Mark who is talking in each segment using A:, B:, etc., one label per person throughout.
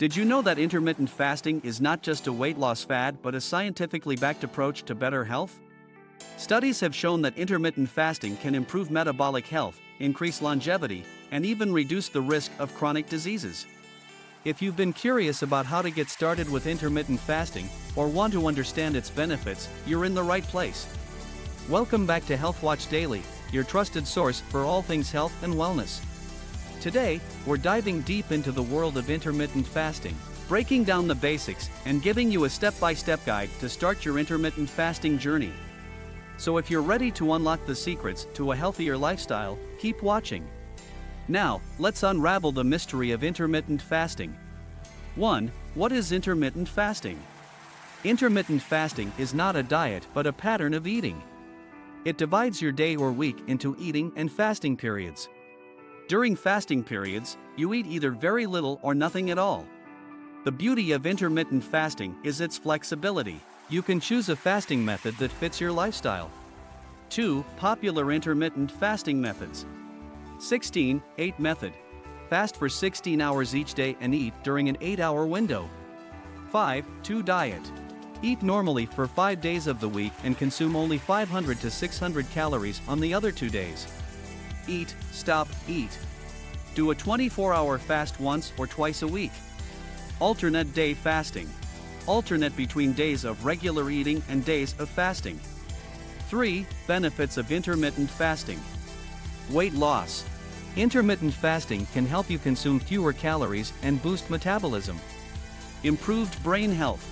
A: Did you know that intermittent fasting is not just a weight loss fad but a scientifically backed approach to better health? Studies have shown that intermittent fasting can improve metabolic health, increase longevity, and even reduce the risk of chronic diseases. If you've been curious about how to get started with intermittent fasting or want to understand its benefits, you're in the right place. Welcome back to Health Watch Daily, your trusted source for all things health and wellness. Today, we're diving deep into the world of intermittent fasting, breaking down the basics and giving you a step-by-step guide to start your intermittent fasting journey. So if you're ready to unlock the secrets to a healthier lifestyle, keep watching. Now, let's unravel the mystery of intermittent fasting. 1. What is intermittent fasting? Intermittent fasting is not a diet but a pattern of eating. It divides your day or week into eating and fasting periods. During fasting periods, you eat either very little or nothing at all. The beauty of intermittent fasting is its flexibility. You can choose a fasting method that fits your lifestyle. 2. Popular intermittent fasting methods. 16:8 method. Fast for 16 hours each day and eat during an 8-hour window. 5:2 diet. Eat normally for 5 days of the week and consume only 500 to 600 calories on the other 2 days. Eat, stop, eat. Do a 24-hour fast once or twice a week. Alternate day fasting. Alternate between days of regular eating and days of fasting. 3. Benefits of intermittent fasting. Weight loss. Intermittent fasting can help you consume fewer calories and boost metabolism. Improved brain health.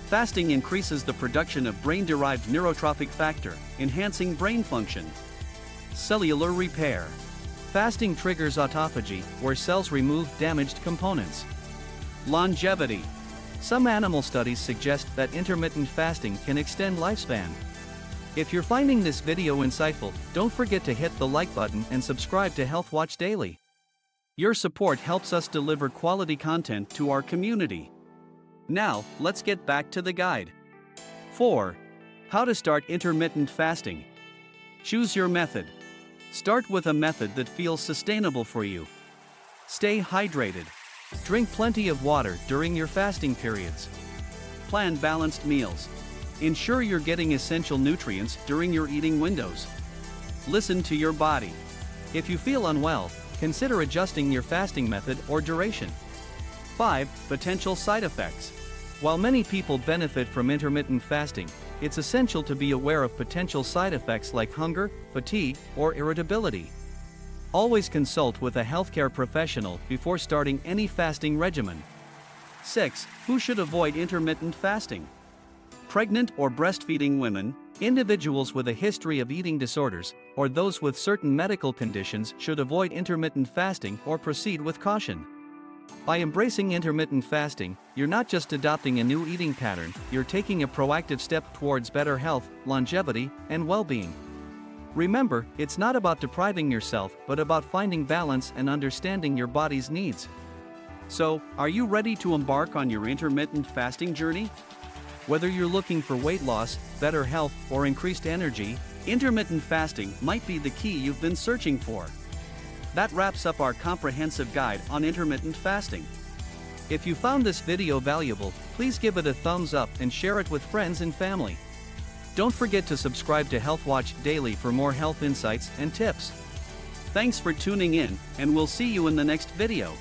A: Fasting increases the production of brain-derived neurotrophic factor, enhancing brain function. Cellular repair. Fasting triggers autophagy, where cells remove damaged components. Longevity. Some animal studies suggest that intermittent fasting can extend lifespan. If you're finding this video insightful, don't forget to hit the like button and subscribe to Health Watch Daily. Your support helps us deliver quality content to our community. Now, let's get back to the guide. 4. How to start intermittent fasting. Choose your method. Start with a method that feels sustainable for you. Stay hydrated. Drink plenty of water during your fasting periods. Plan balanced meals. Ensure you're getting essential nutrients during your eating windows. Listen to your body. If you feel unwell, consider adjusting your fasting method or duration. 5. Potential side effects. While many people benefit from intermittent fasting, it's essential to be aware of potential side effects like hunger, fatigue, or irritability. Always consult with a healthcare professional before starting any fasting regimen. 6. Who should avoid intermittent fasting? Pregnant or breastfeeding women, individuals with a history of eating disorders, or those with certain medical conditions should avoid intermittent fasting or proceed with caution. By embracing intermittent fasting, you're not just adopting a new eating pattern, you're taking a proactive step towards better health, longevity, and well-being. Remember, it's not about depriving yourself but about finding balance and understanding your body's needs. So, are you ready to embark on your intermittent fasting journey? Whether you're looking for weight loss, better health, or increased energy, intermittent fasting might be the key you've been searching for. That wraps up our comprehensive guide on intermittent fasting. If you found this video valuable, please give it a thumbs up and share it with friends and family. Don't forget to subscribe to Health Watch Daily for more health insights and tips. Thanks for tuning in, and we'll see you in the next video.